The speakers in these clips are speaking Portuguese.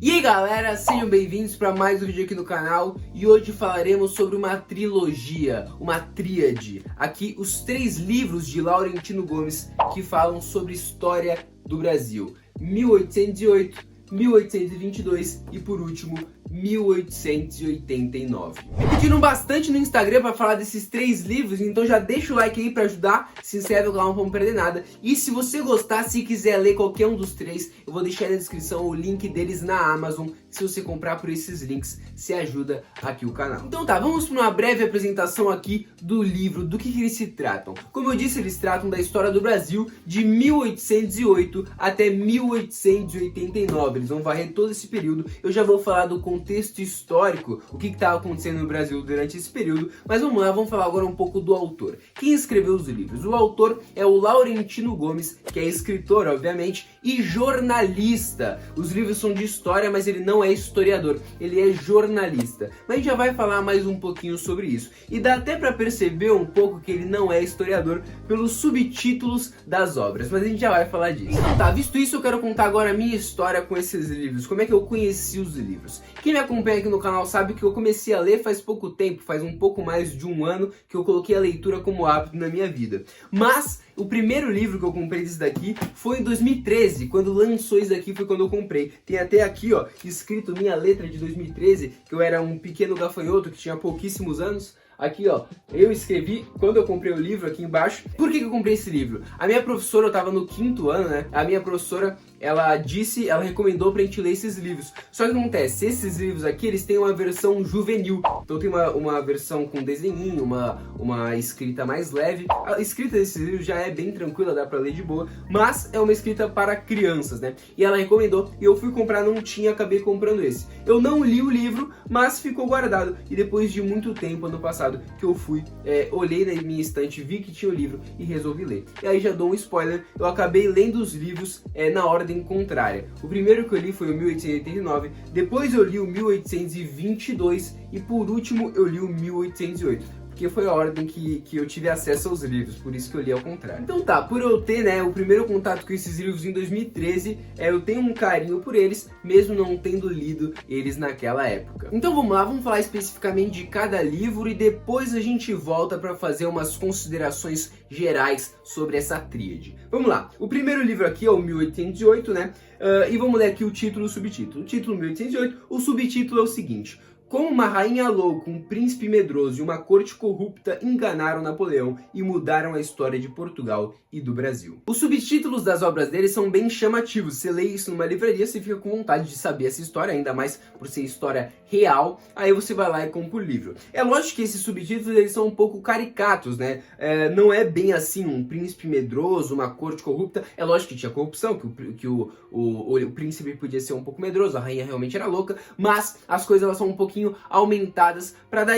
E aí galera, sejam bem-vindos para mais um vídeo aqui no canal e hoje falaremos sobre uma trilogia, uma tríade. Aqui os 3 livros de Laurentino Gomes que falam sobre história do Brasil. 1808, 1822 e por último 1889. Me pediram bastante no Instagram para falar desses 3 livros, então já deixa o like aí para ajudar, se inscreve no canal, não vamos perder nada. E se você gostar, se quiser ler qualquer um dos 3, eu vou deixar na descrição o link deles na Amazon. Se você comprar por esses links, se ajuda aqui o canal. Então tá, vamos para uma breve apresentação aqui do livro, do que eles se tratam. Como eu disse, eles tratam da história do Brasil de 1808 até 1889. Eles vão varrer todo esse período. Eu já vou falar do contexto histórico, o que estava acontecendo no Brasil durante esse período, mas vamos lá, vamos falar agora um pouco do autor. Quem escreveu os livros? O autor é o Laurentino Gomes, que é escritor, obviamente, e jornalista. Os livros são de história, mas ele não é historiador, ele é jornalista. Mas a gente já vai falar mais um pouquinho sobre isso. E dá até para perceber um pouco que ele não é historiador pelos subtítulos das obras, mas a gente já vai falar disso. Então tá, visto isso, eu quero contar agora a minha história com esses livros, como é que eu conheci os livros. Quem me acompanha aqui no canal sabe que eu comecei a ler faz pouco tempo, faz um pouco mais de um ano que eu coloquei a leitura como hábito na minha vida. Mas o primeiro livro que eu comprei desse daqui foi em 2013, quando lançou isso daqui foi quando eu comprei. Tem até aqui, ó, escrito minha letra de 2013, que eu era um pequeno gafanhoto que tinha pouquíssimos anos. Aqui, ó, eu escrevi quando eu comprei o livro aqui embaixo. Por que eu comprei esse livro? A minha professora, eu tava no 5º ano, né? A minha professora, ela recomendou pra gente ler esses livros. Só que o que acontece? Esses livros aqui, eles têm uma versão juvenil. Então tem uma versão com desenhinho, uma escrita mais leve. A escrita desses livros já é bem tranquila, dá pra ler de boa. Mas é uma escrita para crianças, né? E ela recomendou, e eu fui comprar, não tinha, acabei comprando esse. Eu não li o livro, mas ficou guardado. E depois de muito tempo, ano passado, que eu fui, olhei na minha estante, vi que tinha o livro e resolvi ler. E aí já dou um spoiler, eu acabei lendo os livros na ordem contrária. O primeiro que eu li foi o 1889, depois eu li o 1822 e por último eu li o 1808. Porque foi a ordem que eu tive acesso aos livros, por isso que eu li ao contrário. Então tá, por eu ter, né, o primeiro contato com esses livros em 2013, eu tenho um carinho por eles, mesmo não tendo lido eles naquela época. Então vamos lá, vamos falar especificamente de cada livro e depois a gente volta para fazer umas considerações gerais sobre essa tríade. Vamos lá, o primeiro livro aqui é o 1808, né, e vamos ler aqui o título e o subtítulo. O título 1808, o subtítulo é o seguinte: como uma rainha louca, um príncipe medroso e uma corte corrupta enganaram Napoleão e mudaram a história de Portugal e do Brasil. Os subtítulos das obras dele são bem chamativos. Você lê isso numa livraria, você fica com vontade de saber essa história, ainda mais por ser história real, aí você vai lá e compra o livro. É lógico que esses subtítulos eles são um pouco caricatos, né? Não é bem assim, um príncipe medroso, uma corte corrupta. É lógico que tinha corrupção, que o príncipe podia ser um pouco medroso, a rainha realmente era louca, mas as coisas elas são um pouquinho aumentadas para dar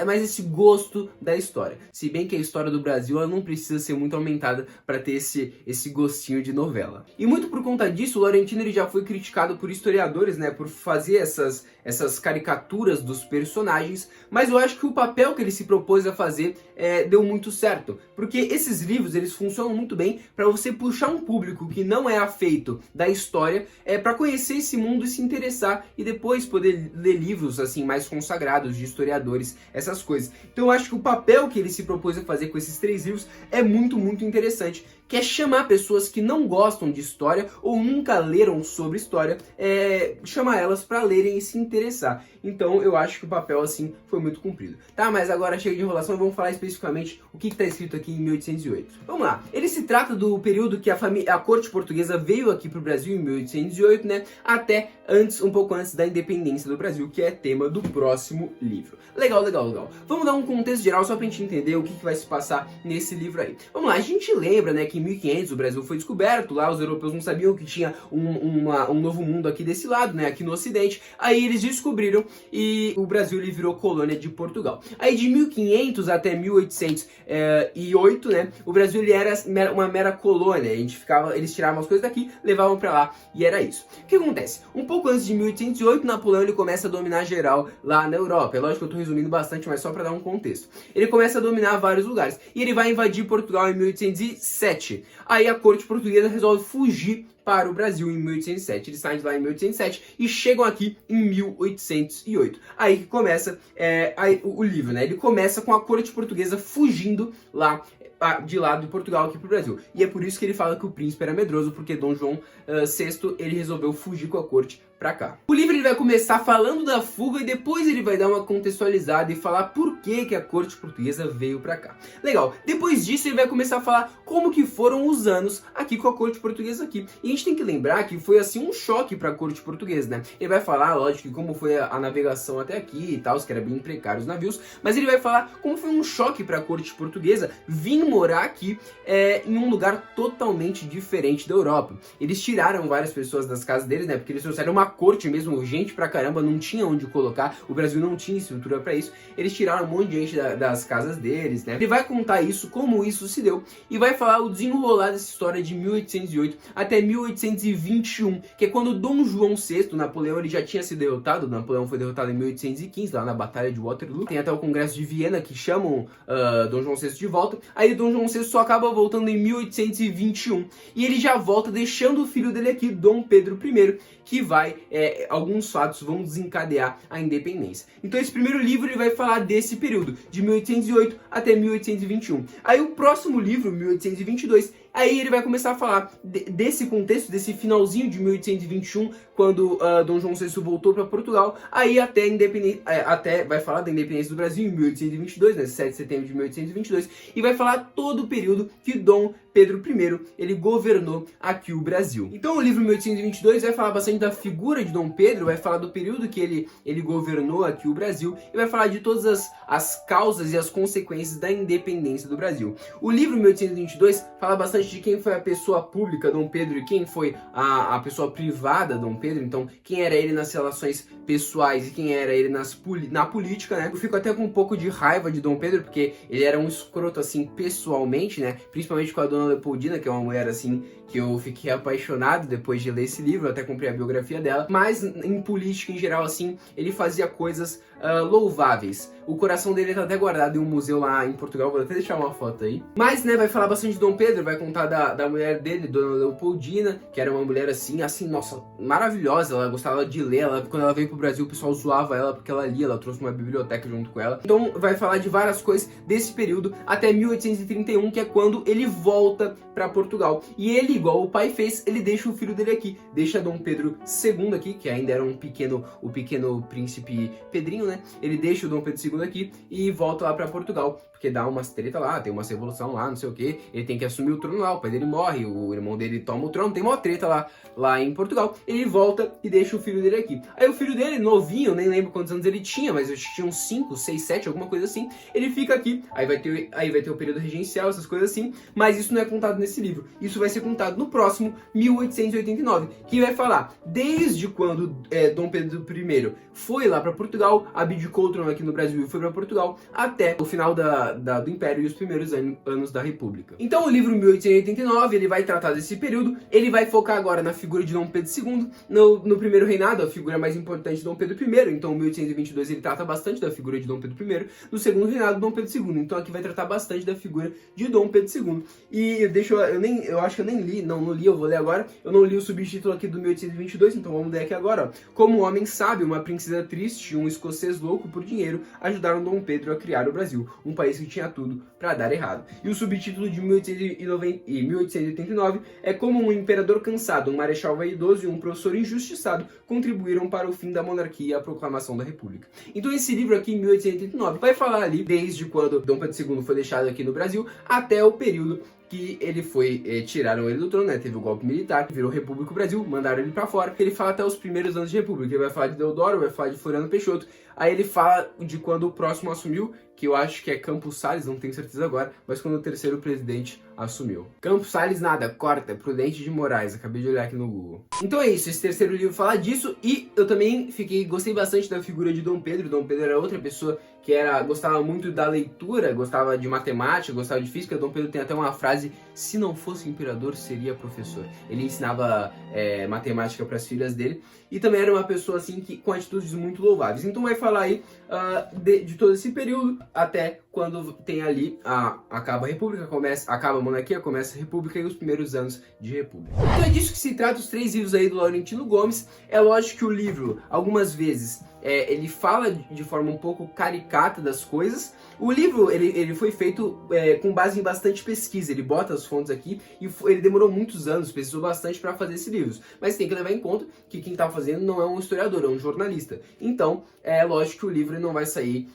mais esse gosto da história. Se bem que a história do Brasil ela não precisa ser muito aumentada para ter esse gostinho de novela. E muito por conta disso, o Laurentino ele já foi criticado por historiadores, né, por fazer essas caricaturas dos personagens, mas eu acho que o papel que ele se propôs a fazer deu muito certo, porque esses livros eles funcionam muito bem para você puxar um público que não é afeito da história para conhecer esse mundo e se interessar e depois poder ler livros assim mais consagrados de historiadores, essas coisas. Então eu acho que o papel que ele se propôs a fazer com esses 3 livros é muito interessante, que é chamar pessoas que não gostam de história ou nunca leram sobre história, chamar elas para lerem e se interessar. Então eu acho que o papel assim foi muito cumprido. Tá, mas agora chega de enrolação, vamos falar especificamente o que está escrito aqui em 1808. Vamos lá, ele se trata do período que a corte portuguesa veio aqui para o Brasil em 1808, né, até um pouco antes da independência do Brasil, que é tema do próximo livro. Legal. Vamos dar um contexto geral só pra gente entender o que vai se passar nesse livro aí. Vamos lá, a gente lembra, né, que em 1500 o Brasil foi descoberto, lá os europeus não sabiam que tinha um novo mundo aqui desse lado, né, aqui no ocidente, aí eles descobriram e o Brasil ele virou colônia de Portugal. Aí de 1500 até 1808, né, o Brasil ele era uma mera colônia, eles tiravam as coisas daqui, levavam pra lá e era isso. O que acontece? Um pouco antes de 1808, Napoleão ele começa a dominar geral lá na Europa. É lógico que eu tô resumindo bastante, mas só para dar um contexto. Ele começa a dominar vários lugares e ele vai invadir Portugal em 1807. Aí a corte portuguesa resolve fugir para o Brasil em 1807. Eles saem de lá em 1807 e chegam aqui em 1808. Aí que começa o livro, né? Ele começa com a corte portuguesa fugindo lá de lá de Portugal aqui pro Brasil. E é por isso que ele fala que o príncipe era medroso, porque Dom João VI ele resolveu fugir com a corte pra cá. O livro ele vai começar falando da fuga e depois ele vai dar uma contextualizada e falar por que a corte portuguesa veio pra cá. Legal, depois disso ele vai começar a falar como que foram os anos aqui com a corte portuguesa aqui. E a gente tem que lembrar que foi assim um choque pra corte portuguesa, né? Ele vai falar, lógico, como foi a navegação até aqui e tal, que era bem precário os navios, mas ele vai falar como foi um choque pra corte portuguesa vir morar aqui em um lugar totalmente diferente da Europa. Eles tiraram várias pessoas das casas deles, né? Porque eles trouxeram uma corte mesmo, gente pra caramba, não tinha onde colocar, o Brasil não tinha estrutura pra isso, eles tiraram um monte de gente das casas deles, né? Ele vai contar isso, como isso se deu, e vai falar o desenrolar dessa história de 1808 até 1821, que é quando Dom João VI, Napoleão, ele já tinha sido derrotado, Napoleão foi derrotado em 1815, lá na Batalha de Waterloo, tem até o Congresso de Viena que chamam Dom João VI de volta, aí Dom João VI só acaba voltando em 1821, e ele já volta deixando o filho dele aqui, Dom Pedro I, que vai, alguns fatos vão desencadear a independência. Então esse primeiro livro ele vai falar desse período, de 1808 até 1821. Aí o próximo livro, 1822, aí ele vai começar a falar desse contexto, desse finalzinho de 1821, quando Dom João VI voltou para Portugal, aí até vai falar da independência do Brasil em 1822, né, 7 de setembro de 1822, e vai falar todo o período que Dom Pedro I ele governou aqui o Brasil. Então o livro 1822 vai falar bastante da figura de Dom Pedro, vai falar do período que ele governou aqui o Brasil e vai falar de todas as causas e as consequências da independência do Brasil. O livro 1822 fala bastante de quem foi a pessoa pública Dom Pedro e quem foi a pessoa privada Dom Pedro, então quem era ele nas relações pessoais e quem era ele na política, né? Eu fico até com um pouco de raiva de Dom Pedro, porque ele era um escroto assim pessoalmente, né? Principalmente com a Dona Leopoldina, que é uma mulher assim que eu fiquei apaixonado depois de ler esse livro, eu até comprei a biografia dela, mas em política em geral assim, ele fazia coisas louváveis. O coração dele tá até guardado em um museu lá em Portugal, vou até deixar uma foto aí. Mas, né, vai falar bastante de Dom Pedro, vai contar da mulher dele, Dona Leopoldina, que era uma mulher assim, nossa, maravilhosa, ela gostava de ler, quando ela veio pro Brasil o pessoal zoava ela porque ela lia, ela trouxe uma biblioteca junto com ela. Então vai falar de várias coisas desse período até 1831, que é quando ele volta pra Portugal. E ele, igual o pai fez, ele deixa o filho dele aqui, deixa Dom Pedro II aqui, que ainda era o pequeno príncipe Pedrinho, né? Ele deixa o Dom Pedro II aqui e volta lá pra Portugal, porque dá umas treta lá, tem uma revolução lá, não sei o que, ele tem que assumir o trono lá, o pai dele morre, o irmão dele toma o trono, tem uma treta lá em Portugal, ele volta e deixa o filho dele aqui. Aí o filho dele, novinho, nem lembro quantos anos ele tinha, mas eu tinha uns 5, 6, 7, alguma coisa assim, ele fica aqui, aí vai ter o período regencial, essas coisas assim, mas isso não é contado nesse livro, isso vai ser contado no próximo, 1889, que vai falar desde quando Dom Pedro I foi lá pra Portugal, abdicou o trono aqui no Brasil e foi pra Portugal, até o final do Império e os primeiros anos da República. Então o livro 1889, ele vai tratar desse período, ele vai focar agora na figura de Dom Pedro II, no primeiro reinado, a figura mais importante de Dom Pedro I, então 1822 ele trata bastante da figura de Dom Pedro I, no segundo reinado Dom Pedro II, então aqui vai tratar bastante da figura de Dom Pedro II. E eu acho que eu nem li, não li, eu vou ler agora, eu não li o subtítulo aqui do 1822, então vamos ler aqui agora, ó. Como um homem sábio, uma princesa triste e um escocês louco por dinheiro ajudaram Dom Pedro a criar o Brasil, um país que tinha tudo para dar errado. E o subtítulo de 1889 é como um imperador cansado, um marechal vaidoso e um professor injustiçado contribuíram para o fim da monarquia e a proclamação da república. Então esse livro aqui, em 1889, vai falar ali desde quando Dom Pedro II foi deixado aqui no Brasil até o período que ele foi, tiraram ele do trono, né? Teve o golpe militar, virou República do Brasil, mandaram ele pra fora. Ele fala até os primeiros anos de República, ele vai falar de Deodoro, vai falar de Floriano Peixoto. Aí ele fala de quando o próximo assumiu, que eu acho que é Campos Salles, não tenho certeza agora, mas quando o terceiro presidente assumiu. Campos Salles nada, corta, Prudente de Moraes, acabei de olhar aqui no Google. Então é isso, esse terceiro livro fala disso, e eu também gostei bastante da figura de Dom Pedro. Dom Pedro era outra pessoa que gostava muito da leitura, gostava de matemática, gostava de física. Dom Pedro tem até uma frase: se não fosse imperador, seria professor. Ele ensinava matemática para as filhas dele, e também era uma pessoa assim com atitudes muito louváveis. Então vai falar aí de todo esse período até quando tem ali, acaba a República, acaba a monarquia, começa a República e os primeiros anos de República. Então é disso que se trata os 3 livros aí do Laurentino Gomes. É lógico que o livro, algumas vezes, ele fala de forma um pouco caricata das coisas. O livro, ele foi feito com base em bastante pesquisa, ele bota as fontes aqui e ele demorou muitos anos, precisou bastante para fazer esse livro. Mas tem que levar em conta que quem está fazendo não é um historiador, é um jornalista. Então, é lógico que o livro não vai sair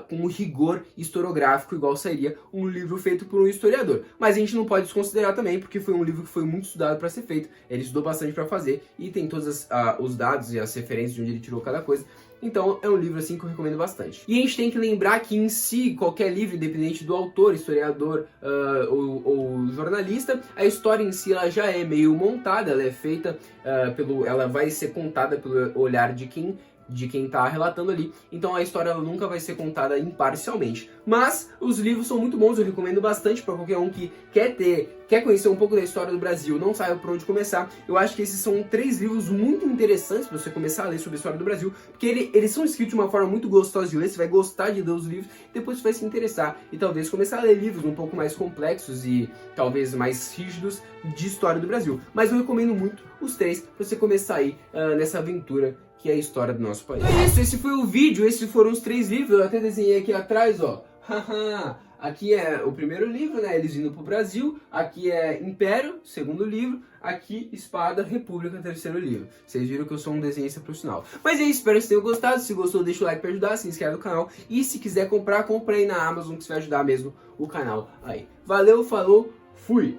com um rigor historiográfico igual sairia um livro feito por um historiador. Mas a gente não pode desconsiderar também, porque foi um livro que foi muito estudado para ser feito, ele estudou bastante para fazer e tem todos os dados e as referências de onde ele tirou cada coisa. Então é um livro assim que eu recomendo bastante. E a gente tem que lembrar que em si, qualquer livro, independente do autor, historiador ou jornalista, a história em si ela já é meio montada, ela é feita ela vai ser contada pelo olhar de quem está relatando ali, então a história ela nunca vai ser contada imparcialmente. Mas os livros são muito bons, eu recomendo bastante para qualquer um que quer conhecer um pouco da história do Brasil, não saiba por onde começar. Eu acho que esses são 3 livros muito interessantes para você começar a ler sobre a história do Brasil, porque eles são escritos de uma forma muito gostosa de ler, você vai gostar de ler os livros, depois você vai se interessar e talvez começar a ler livros um pouco mais complexos e talvez mais rígidos de história do Brasil. Mas eu recomendo muito os 3 para você começar aí nessa aventura que é a história do nosso país. Então é isso, esse foi o vídeo, esses foram os 3 livros, eu até desenhei aqui atrás, ó. Aqui é o primeiro livro, né, eles indo pro Brasil, aqui é Império, segundo livro, aqui Espada, República, terceiro livro. Vocês viram que eu sou um desenhista profissional. Mas é isso, espero que vocês tenham gostado, se gostou deixa o like pra ajudar, se inscreve no canal e se quiser comprar, compra aí na Amazon que isso vai ajudar mesmo o canal aí. Valeu, falou, fui!